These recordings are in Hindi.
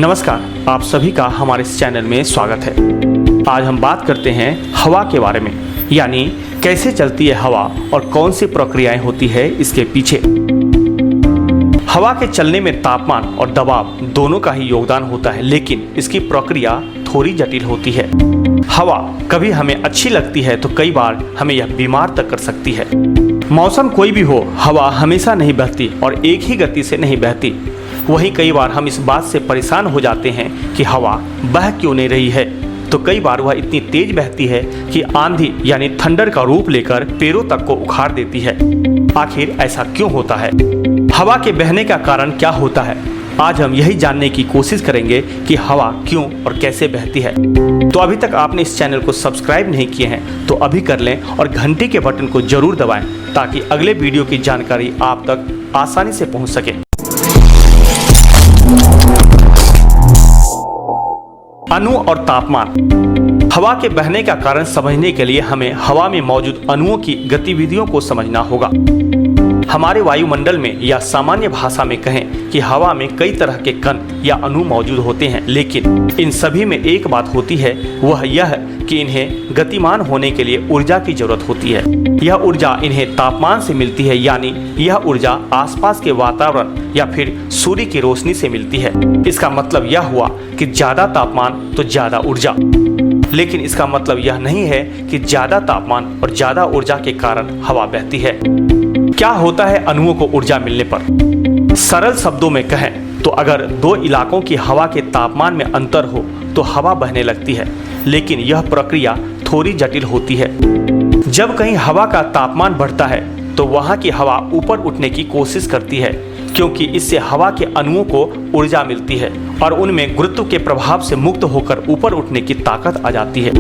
नमस्कार, आप सभी का हमारे इस चैनल में स्वागत है। आज हम बात करते हैं हवा के बारे में, यानी कैसे चलती है हवा और कौन सी प्रक्रियाएं होती है इसके पीछे। हवा के चलने में तापमान और दबाव दोनों का ही योगदान होता है, लेकिन इसकी प्रक्रिया थोड़ी जटिल होती है। हवा कभी हमें अच्छी लगती है तो कई बार हमें यह बीमार तक कर सकती है। मौसम कोई भी हो, हवा हमेशा नहीं बहती और एक ही गति से नहीं बहती। वहीं कई बार हम इस बात से परेशान हो जाते हैं कि हवा बह क्यों नहीं रही है, तो कई बार वह इतनी तेज बहती है कि आंधी यानी थंडर का रूप लेकर पेड़ों तक को उखाड़ देती है। आखिर ऐसा क्यों होता है? हवा के बहने का कारण क्या होता है? आज हम यही जानने की कोशिश करेंगे कि हवा क्यों और कैसे बहती है। तो अभी तक आपने इस चैनल को सब्सक्राइब नहीं किए हैं तो अभी कर लें और घंटी के बटन को जरूर दबाएं ताकि अगले वीडियो की जानकारी आप तक आसानी से पहुंच सके। अणु और तापमान। हवा के बहने का कारण समझने के लिए हमें हवा में मौजूद अणुओं की गतिविधियों को समझना होगा। हमारे वायुमंडल में या सामान्य भाषा में कहें कि हवा में कई तरह के कण या अणु मौजूद होते हैं, लेकिन इन सभी में एक बात होती है, वह यह कि इन्हें गतिमान होने के लिए ऊर्जा की जरूरत होती है। यह ऊर्जा इन्हें तापमान से मिलती है, यानी यह ऊर्जा आसपास के वातावरण या फिर सूर्य की रोशनी से मिलती है। इसका मतलब यह हुआ कि ज्यादा तापमान तो ज्यादा ऊर्जा, लेकिन इसका मतलब यह नहीं है कि ज्यादा तापमान और ज्यादा ऊर्जा के कारण हवा बहती है। क्या होता है अणुओं को ऊर्जा मिलने पर? सरल शब्दों में कहें तो अगर दो इलाकों की हवा के तापमान में अंतर हो तो हवा बहने लगती है, लेकिन यह प्रक्रिया थोड़ी जटिल होती है। जब कहीं हवा का तापमान बढ़ता है तो वहां की हवा ऊपर उठने की कोशिश करती है, क्योंकि इससे हवा के अणुओं को ऊर्जा मिलती है और उनमें गुरुत्व के प्रभाव से मुक्त होकर ऊपर उठने की ताकत आ जाती है।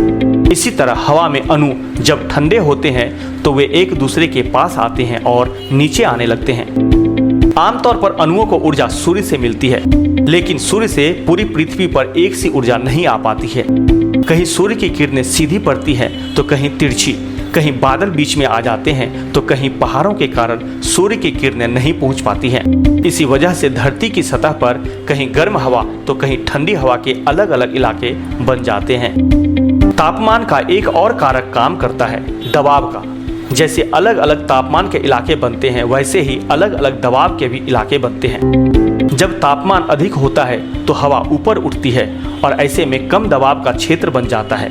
इसी तरह हवा में अणु जब ठंडे होते हैं तो वे एक दूसरे के पास आते हैं और नीचे आने लगते हैं। आमतौर पर अणुओं को ऊर्जा सूर्य से मिलती है, लेकिन सूर्य से पूरी पृथ्वी पर एक सी ऊर्जा नहीं आ पाती है। कहीं सूर्य की किरणें सीधी पड़ती हैं तो कहीं तिरछी, कहीं बादल बीच में आ जाते हैं तो कहीं पहाड़ों के कारण सूर्य की किरणें नहीं पहुंच पाती हैं। इसी वजह से धरती की सतह पर कहीं गर्म हवा तो कहीं ठंडी हवा के अलग अलग इलाके बन जाते हैं। तापमान का एक और कारक काम करता है, दबाव का। जैसे अलग अलग तापमान के इलाके बनते हैं, वैसे ही अलग अलग दबाव के भी इलाके बनते हैं। जब तापमान अधिक होता है तो हवा ऊपर उठती है और ऐसे में कम दबाव का क्षेत्र बन जाता है।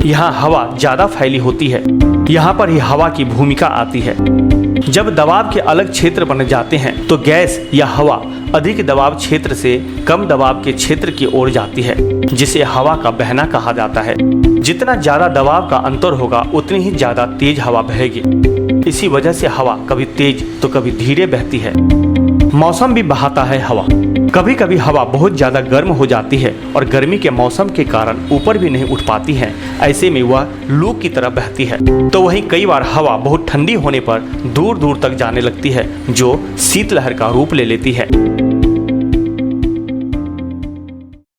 यहाँ हवा ज्यादा फैली होती है, यहाँ पर ही हवा की भूमिका आती है। जब दबाव के अलग क्षेत्र बन जाते हैं तो गैस या हवा अधिक दबाव क्षेत्र से कम दबाव के क्षेत्र की ओर जाती है, जिसे हवा का बहना कहा जाता है। जितना ज्यादा दबाव का अंतर होगा उतनी ही ज्यादा तेज हवा बहेगी। इसी वजह से हवा कभी तेज तो कभी धीरे बहती है। मौसम भी बहाता है हवा। कभी कभी हवा बहुत ज्यादा गर्म हो जाती है और गर्मी के मौसम के कारण ऊपर भी नहीं उठ पाती है, ऐसे में वह लू की तरह बहती है। तो वहीं कई बार हवा बहुत ठंडी होने पर दूर दूर तक जाने लगती है, जो शीतलहर का रूप ले लेती है।